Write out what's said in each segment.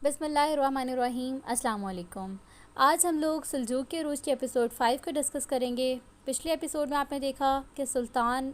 बिस्मिल्लाहिर्रहमानिर्रहीम। अस्सलाम वालेकुम। आज हम लोग सल्जूक़ के अरूज के एपिसोड 5 को डिस्कस करेंगे। पिछले एपिसोड में आपने देखा कि सुल्तान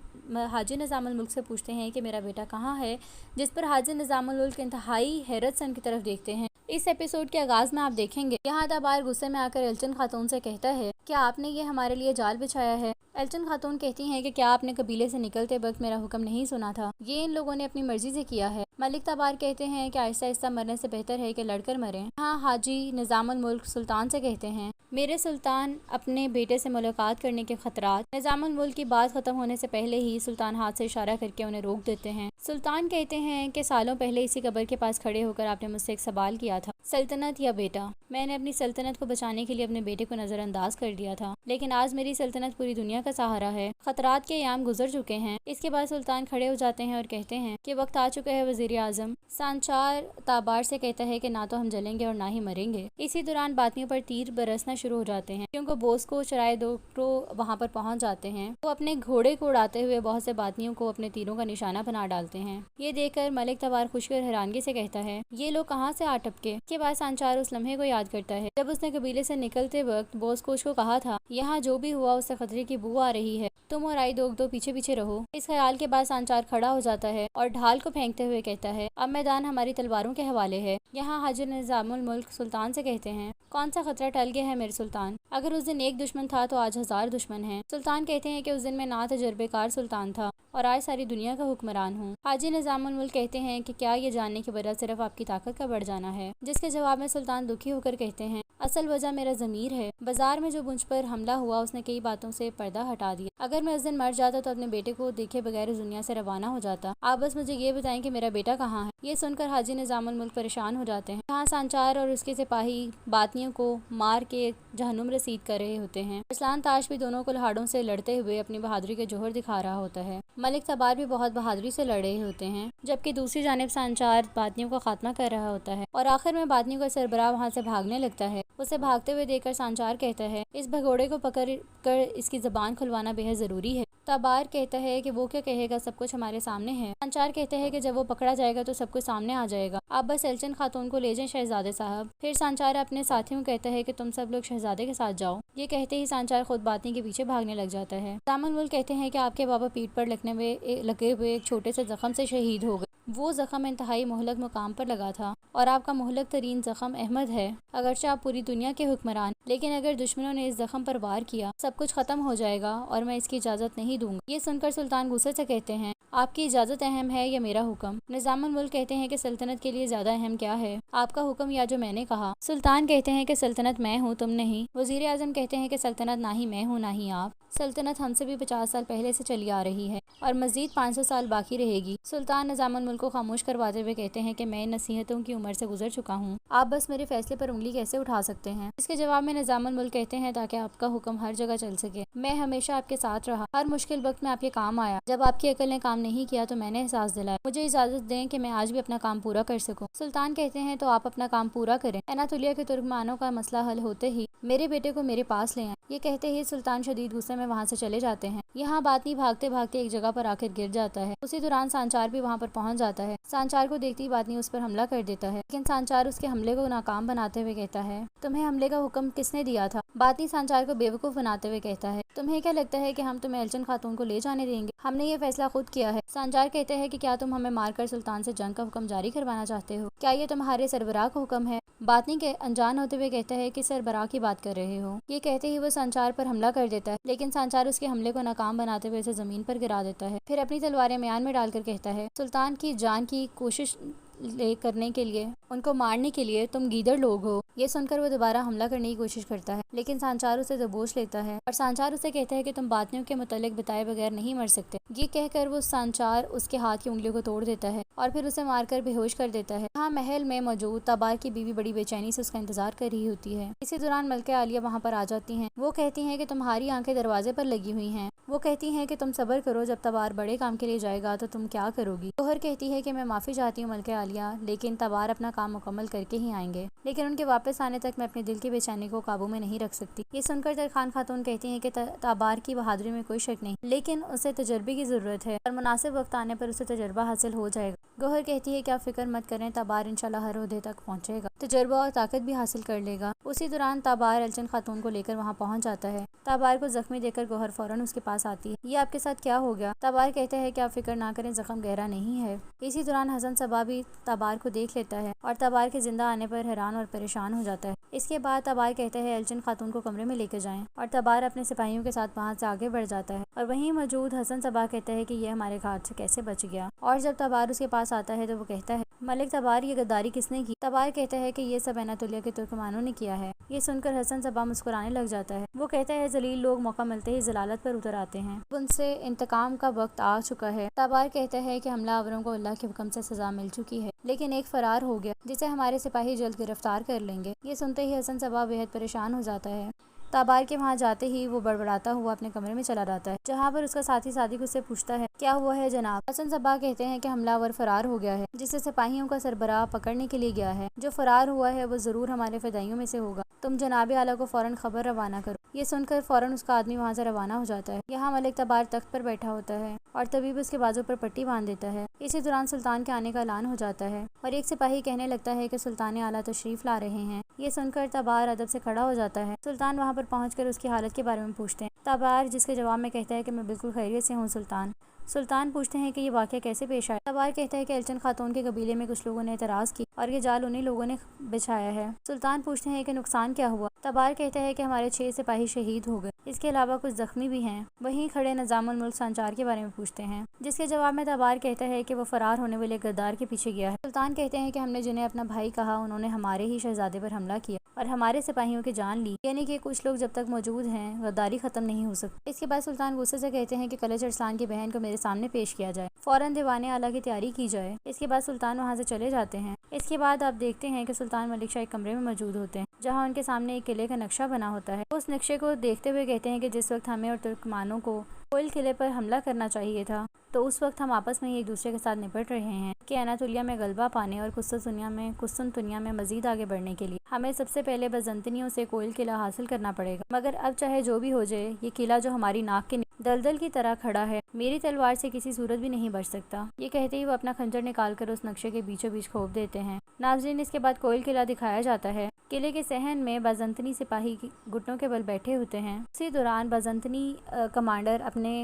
हाजी निज़ामुल मुल्क से पूछते हैं कि मेरा बेटा कहाँ है, जिस पर हाजी निज़ामुल मुल्क इंतहाई हैरत से उनकी तरफ देखते हैं। इस एपिसोड के आगाज़ में आप देखेंगे यहाँ तबार गुस्से में आकर एल्चिन खातून से कहता है कि आपने ये हमारे लिए जाल बिछाया है। एल्चिन खातून कहती हैं कि क्या आपने कबीले से निकलते वक्त मेरा हुक्म नहीं सुना था, ये इन लोगों ने अपनी मर्जी से किया है। मलिक तबार कहते हैं कि आहिस्ता आहिस्ता मरने से बेहतर है कि लड़कर मरें। हाँ, हाजी निज़ामुल मुल्क सुल्तान से कहते हैं मेरे सुल्तान अपने बेटे से मुलाकात करने के खतरात। निज़ामुल मुल्क की बात खत्म होने से पहले ही सुल्तान हाथ से इशारा करके उन्हें रोक देते हैं। सुल्तान कहते हैं कि सालों पहले इसी कब्र के पास खड़े होकर आपने मुझसे एक सवाल किया था, सल्तनत या बेटा। मैंने अपनी सल्तनत को बचाने के लिए अपने बेटे को नजरअंदाज कर दिया था, लेकिन आज मेरी सल्तनत पूरी दुनिया का सहारा है। खतरात के अयाम गुजर चुके हैं। इसके बाद सुल्तान खड़े हो जाते हैं और कहते हैं कि वक्त आ चुका है वजीर आजम। सांचार ताबार से कहता है कि ना तो हम जलेंगे और ना ही मरेंगे। इसी दौरान बातियों पर तीर बरसना शुरू हो जाते हैं, क्योंकि बोस को चराए दोकरो वहाँ पर पहुँच जाते हैं। वो अपने घोड़े को उड़ाते हुए बहुत से बातियों को अपने तीरों का निशाना बना डालते हैं। ये देखकर मलिक तबार खुशी और हैरानगी से कहता है ये लोग कहाँ से आ टपके। के बाद सांचार उस लम्हे को याद करता है जब उसने कबीले से निकलते वक्त बोस कोच को कहा था यहाँ जो भी हुआ उससे खतरे की बू आ रही है, तुम और आई दो पीछे पीछे रहो। इस ख्याल के बाद सांचार खड़ा हो जाता है और ढाल को फेंकते हुए कहता है अब मैदान हमारी तलवारों के हवाले है। यहाँ हाजी निज़ामुल मुल्क सुल्तान से कहते हैं कौन सा खतरा टल गया है मेरे सुल्तान। अगर उस दिन एक दुश्मन था तो आज 1000 दुश्मन हैं। सुल्तान कहते हैं कि उस दिन मैं ना तजर्बेकार सुल्तान था और आज सारी दुनिया का हुक्मरान हूँ। हाजी निज़ामुल मुल्क कहते हैं कि क्या ये जानने की वजह सिर्फ आपकी ताकत का बढ़ जाना है, जिसके जवाब में सुल्तान दुखी होकर कहते हैं असल वजह मेरा ज़मीर है। बाजार में जो मुझ पर हमला हुआ उसने कई बातों से पर्दा हटा दिया। अगर मैं उस दिन मर जाता तो अपने बेटे को देखे बगैर इस दुनिया से रवाना हो जाता। आप बस मुझे ये बताएं कि मेरा बेटा कहाँ है। ये सुनकर हाजी निज़ामुल मुल्क परेशान हो जाते हैं। यहाँ सांचार और उसके सिपाही बातियों को मार के जहन्नुम रसीद कर रहे होते हैं। अरसलान ताश भी दोनों कुल्हाड़ों से लड़ते हुए अपनी बहादुरी के जोहर दिखा रहा होता है। मलिक तबार भी बहुत बहादुरी से लड़ रहे होते हैं, जबकि दूसरी जानिब सांचार बातियों का खात्मा कर रहा होता है और आखिर में बातियों का सरबराह वहाँ से भागने लगता है। उसे भागते हुए देखकर सांचार कहता है इस भगोड़े को पकड़ कर इसकी जबान खुलवाना बेहद जरूरी है। तबार कहता है कि वो क्या कहेगा, सब कुछ हमारे सामने है। सांचार कहते हैं कि जब वो पकड़ा जाएगा तो सब कुछ सामने आ जाएगा, आप बस एल्चिन खातून को ले जाएं शहजादे साहब। फिर सांचार अपने साथियों को कहता है कि तुम सब लोग शहजादे के साथ जाओ। ये कहते ही सांचार खुद बातियों के पीछे भागने लग जाता है। निज़ामुल मुल्क कहते हैं कि आपके बाबा पीठ पर लगे हुए एक छोटे से जख्म से शहीद हो गए। वो जख्म इंतहाई मोहलक मुकाम पर लगा था और आपका मोहलक तरीन जख्म अहमद है। अगरचे आप पूरी दुनिया के हुक्मरान, लेकिन अगर दुश्मनों ने इस जख्म पर वार किया सब कुछ खत्म हो जाएगा और मैं इसकी इजाजत नहीं दूंगा। ये सुनकर सुल्तान गुस्से से कहते हैं आपकी इजाजत अहम है या मेरा हुक्म। निज़ामुल मुल्क कहते हैं कि सल्तनत के लिए ज्यादा अहम क्या है, आपका हुक्म या जो मैंने कहा। सुल्तान कहते हैं कि सल्तनत मैं हूँ, तुम नहीं। वजीर आजम कहते हैं कि सल्तनत ना ही मैं हूँ ना ही आप। सल्तनत हमसे भी 50 साल पहले से चली आ रही है और मजीद 500 साल बाकी रहेगी। सुल्तान निज़ामुल मुल्क को खामोश करवाते हुए कहते हैं कि मैं नसीहतों की उम्र से गुजर चुका हूँ, आप बस मेरे फैसले पर उंगली कैसे उठा सकते हैं। इसके जवाब में निज़ामुल मुल्क कहते हैं ताकि आपका हुक्म हर जगह चल सके। मैं हमेशा आपके साथ रहा, हर मुश्किल वक्त में आपके काम आया। जब आपकी अकल ने काम नहीं किया तो मैंने एहसास दिलाया। मुझे इजाजत दें कि मैं आज भी अपना काम पूरा कर सकूं। सुल्तान कहते हैं तो आप अपना काम पूरा करें। एनातोलिया के तुर्कमानों का मसला हल होते ही मेरे बेटे को मेरे पास ले आए। ये कहते ही सुल्तान शदीद गुस्से में वहाँ से चले जाते हैं। यहाँ बातनी भागते भागते एक जगह पर आकर गिर जाता है। उसी दौरान सांचार भी वहाँ पर पहुँच जाता है। सांचार को देखती बातनी उस पर हमला कर देता है, लेकिन सांचार उसके हमले को नाकाम बनाते हुए कहता है तुम्हें हमले का हुक्म किसने दिया था। बातनी सांचार को बेवकूफ बनाते हुए कहता है तुम्हें क्या लगता है कि हम तुम्हें एल्चिन खातून को ले जाने देंगे, हमने ये फैसला खुद किया है। सांचार कहते हैं कि क्या तुम हमें मारकर सुल्तान से जंग का हुक्म जारी करवाना चाहते हो, क्या ये तुम्हारे सरबराह का हुक्म है। बातनी के अनजान होते हुए कहता है कि सरबराह की बात कर रहे हो। ये कहते ही वो सांचार पर हमला कर देता है, लेकिन सांचार उसके हमले को नाकाम बनाते हुए उसे जमीन पर गिरा देता है। फिर अपनी तलवारें म्यान में डालकर कहता है सुल्तान की जान की कोशिश करने के लिए, उनको मारने के लिए तुम गीदड़ लोग हो। ये सुनकर वो दोबारा हमला करने की कोशिश करता है, लेकिन सांचार उसे दबोच लेता है और सांचार उसे कहता है कि तुम बातियों के मुतालिक बताए बगैर नहीं मर सकते। ये कहकर वो सांचार उसके हाथ की उंगलियों को तोड़ देता है और फिर उसे मारकर बेहोश कर देता है। यहाँ महल में मौजूद तबार की बीवी बड़ी बेचैनी से उसका इंतजार कर रही होती है। इसी दौरान मलके आलिया वहाँ पर आ जाती हैं। वो कहती हैं कि तुम्हारी आंखें दरवाजे पर लगी हुई हैं। वो कहती हैं कि तुम सब्र करो, जब तबार बड़े काम के लिए जाएगा तो तुम क्या करोगी। तोहर कहती है कि मैं माफी चाहती हूँ मलके आलिया, लेकिन तबार अपना काम मुकम्मल करके ही आएंगे, लेकिन उनके वापस आने तक मैं अपने दिल की बेचैनी को काबू में नहीं रख सकती। ये सुनकर तरखान खातून कहती हैं कि तबार की बहादुरी में कोई शक नहीं, लेकिन उसे तजर्बे की जरूरत है और मुनासिब वक्त आने पर उसे तजर्बा हासिल हो जाएगा। گوہر کہتی ہے کہ آپ فکر مت کریں، تابار انشاءاللہ ہر عہدے تک پہنچے گا، تجربہ اور طاقت بھی حاصل کر لے گا۔ اسی دوران تابار الچن خاتون کو لے کر وہاں پہنچ جاتا ہے۔ تابار کو زخمی دیکھ کر گوہر فوراً اس کے پاس آتی ہے۔ یہ آپ کے ساتھ کیا ہو گیا؟ تابار کہتا ہے کہ آپ فکر نہ کریں، زخم گہرا نہیں ہے۔ اسی دوران حسن صبا بھی تابار کو دیکھ لیتا ہے اور تابار کے زندہ آنے پر حیران اور پریشان ہو جاتا ہے۔ اس کے بعد تابار کہتا ہے الچن خاتون کو کمرے میں لے کے جائیں، اور تابار اپنے سپاہیوں کے ساتھ وہاں سے آگے بڑھ جاتا ہے، اور وہیں موجود حسن صبا کہتا ہے کہ یہ ہمارے گھاٹ سے کیسے بچ گیا، اور جب تابار اس کے پاس آتا ہے تو وہ کہتا ہے ملک تابار، یہ غداری کس نے کی؟ تابار کہتا ہے کہ یہ سب اناطولیہ کے ترکمانوں نے کیا ہے۔ یہ سن کر حسن صبا مسکرانے لگ جاتا ہے۔ وہ کہتا ہے ذلیل لوگ موقع ملتے ہی ذلالت پر اتر آتے ہیں، ان سے انتقام کا وقت آ چکا ہے۔ تابار کہتا ہے کہ حملہ آوروں کو اللہ کے حکم سے سزا مل چکی ہے، لیکن ایک فرار ہو گیا جسے ہمارے سپاہی جلد گرفتار کر لیں گے۔ یہ سنتے ہی حسن صبا بےحد پریشان ہو جاتا ہے۔ تابار کے وہاں جاتے ہی وہ بڑبڑاتا ہوا اپنے کمرے میں چلا جاتا ہے، جہاں پر اس کا ساتھی صادق اس سے پوچھتا ہے کیا ہوا ہے جناب؟ حسن صبا کہتے ہیں کہ حملہ آور فرار ہو گیا ہے، جسے سپاہیوں کا سربراہ پکڑنے کے لیے گیا ہے۔ جو فرار ہوا ہے وہ ضرور ہمارے فدائیوں میں سے ہوگا، تم جناب اعلیٰ کو فوراً خبر روانہ کرو۔ یہ سن کر فوراً اس کا آدمی وہاں سے روانہ ہو جاتا ہے۔ یہاں ملک تابار تخت پر بیٹھا ہوتا ہے اور طبیب اس کے بازو پر پٹی باندھ دیتا ہے۔ اسی دوران سلطان کے آنے کا اعلان ہو جاتا ہے اور ایک سپاہی کہنے لگتا ہے کہ سلطان اعلیٰ تشریف لا رہے ہیں۔ یہ سن کر تابار ادب سے کھڑا ہو جاتا ہے۔ سلطان وہاں پر پہنچ کر اس کی حالت کے بارے میں پوچھتے ہیں۔ تابار جس کے جواب میں کہتا ہے کہ میں بالکل خیریت سے ہوں سلطان۔ سلطان پوچھتے ہیں کہ یہ واقعہ کیسے پیش آیا؟ تابار کہتا ہے کہ الچن خاتون کے قبیلے میں کچھ لوگوں نے اعتراض کی اور یہ جال انہی لوگوں نے بچھایا ہے۔ سلطان پوچھتے ہیں کہ نقصان کیا ہوا؟ تابار کہتا ہے کہ ہمارے 6 سپاہی شہید ہو گئے، اس کے علاوہ کچھ زخمی بھی ہیں۔ وہیں کھڑے نظام الملک سانچار کے بارے میں پوچھتے ہیں، جس کے جواب میں تابار کہتا ہے کہ وہ فرار ہونے والے غدار کے پیچھے گیا ہے۔ سلطان کہتے ہیں کہ ہم نے جنہیں اپنا بھائی کہا انہوں نے ہمارے ہی شہزادے پر حملہ کیا اور ہمارے سپاہیوں کی جان لی، یعنی کہ کچھ لوگ جب تک موجود ہیں غداری ختم نہیں ہو سکتی۔ اس کے بعد سلطان غصے سے کہتے ہیں کہ کلچ ارسلان کی بہن کو میرے سامنے پیش کیا جائے، فوراً دیوان اعلیٰ کی تیاری کی جائے۔ اس کے بعد سلطان وہاں سے چلے جاتے ہیں۔ اس کے بعد آپ دیکھتے ہیں کہ سلطان ملک شاہ ایک کمرے میں موجود ہوتے ہیں، جہاں ان کے سامنے ایک قلعے کا نقشہ بنا ہوتا ہے۔ اس نقشے کو دیکھتے ہوئے کہتے ہیں کہ جس وقت ہمیں اور ترکمانوں کو کوئل قلعے پر حملہ کرنا چاہیے تھا تو اس وقت ہم آپس میں ہی ایک دوسرے کے ساتھ نپٹ رہے ہیں کہ اناطولیہ میں غلبہ پانے اور قسطنطنیہ میں مزید آگے بڑھنے کے لیے ہمیں سب سے پہلے بزنطینیوں سے کوئل قلعہ حاصل کرنا پڑے گا، مگر اب چاہے جو بھی ہو جائے یہ قلعہ جو ہماری ناک کے دلدل کی طرح کھڑا ہے میری تلوار سے کسی صورت بھی نہیں بچ سکتا۔ یہ کہتے ہی وہ اپنا خنجر نکال کر اس نقشے کے بیچوں بیچ کھوپ دیتے ہیں۔ ناظرین، اس کے بعد کوئل قلعہ دکھایا جاتا ہے۔ قلعے کے صحن میں بازنطینی سپاہی گھٹنوں کے بل بیٹھے ہوتے ہیں۔ اسی دوران بازنطینی کمانڈر اپنے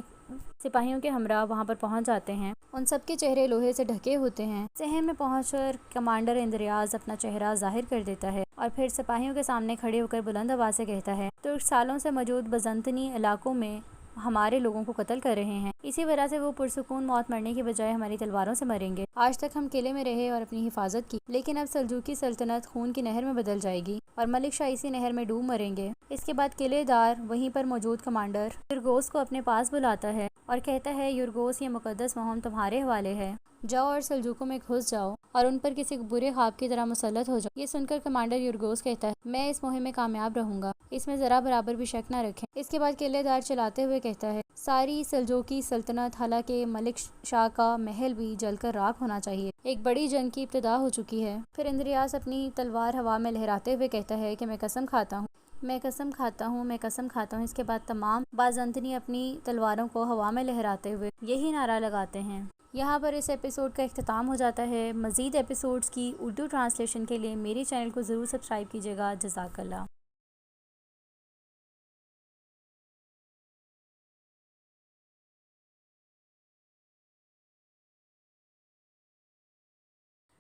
سپاہیوں کے ہمراہ وہاں پر پہنچ جاتے ہیں۔ ان سب کے چہرے لوہے سے ڈھکے ہوتے ہیں۔ صحن میں پہنچ کر کمانڈر اندریاز اپنا چہرہ ظاہر کر دیتا ہے اور پھر سپاہیوں کے سامنے کھڑے ہو کر بلند آواز سے کہتا ہے ترک سالوں سے موجود بازنطینی علاقوں میں ہمارے لوگوں کو قتل کر رہے ہیں، اسی وجہ سے وہ پرسکون موت مرنے کی بجائے ہماری تلواروں سے مریں گے۔ آج تک ہم قلعے میں رہے اور اپنی حفاظت کی، لیکن اب سلجوقی سلطنت خون کی نہر میں بدل جائے گی اور ملک شاہ اسی نہر میں ڈوب مریں گے۔ اس کے بعد قلعے دار وہیں پر موجود کمانڈر یورگوس کو اپنے پاس بلاتا ہے اور کہتا ہے یورگوس، یہ مقدس مہم تمہارے حوالے ہے، جاؤ اور سلجوقوں میں گھس جاؤ اور ان پر کسی برے خواب کی طرح مسلط ہو جاؤ۔ یہ سن کر کمانڈر یورگوس کہتا ہے میں اس مہم میں کامیاب رہوں گا، اس میں ذرا برابر بھی شک نہ رکھیں۔ اس کے بعد قلعے دار چلاتے ہوئے کہتا ہے ساری سلجوقی سلطنت، حالانکہ ملک شاہ کا محل بھی جل کر راکھ ہونا چاہیے، ایک بڑی جنگ کی ابتدا ہو چکی ہے۔ پھر اندریاس اپنی تلوار ہوا میں لہراتے ہوئے کہتا ہے کہ میں قسم کھاتا ہوں، میں قسم کھاتا ہوں، میں قسم کھاتا ہوں۔ اس کے بعد تمام بازنطینی اپنی تلواروں کو ہوا میں لہراتے ہوئے یہی نعرہ لگاتے ہیں۔ یہاں پر اس ایپیسوڈ کا اختتام ہو جاتا ہے۔ مزید ایپیسوڈز کی اردو ٹرانسلیشن کے لیے میری چینل کو ضرور سبسکرائب کیجیے گا۔ جزاک اللہ۔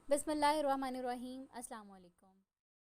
بسم اللہ الرحمن الرحیم۔ السلام علیکم۔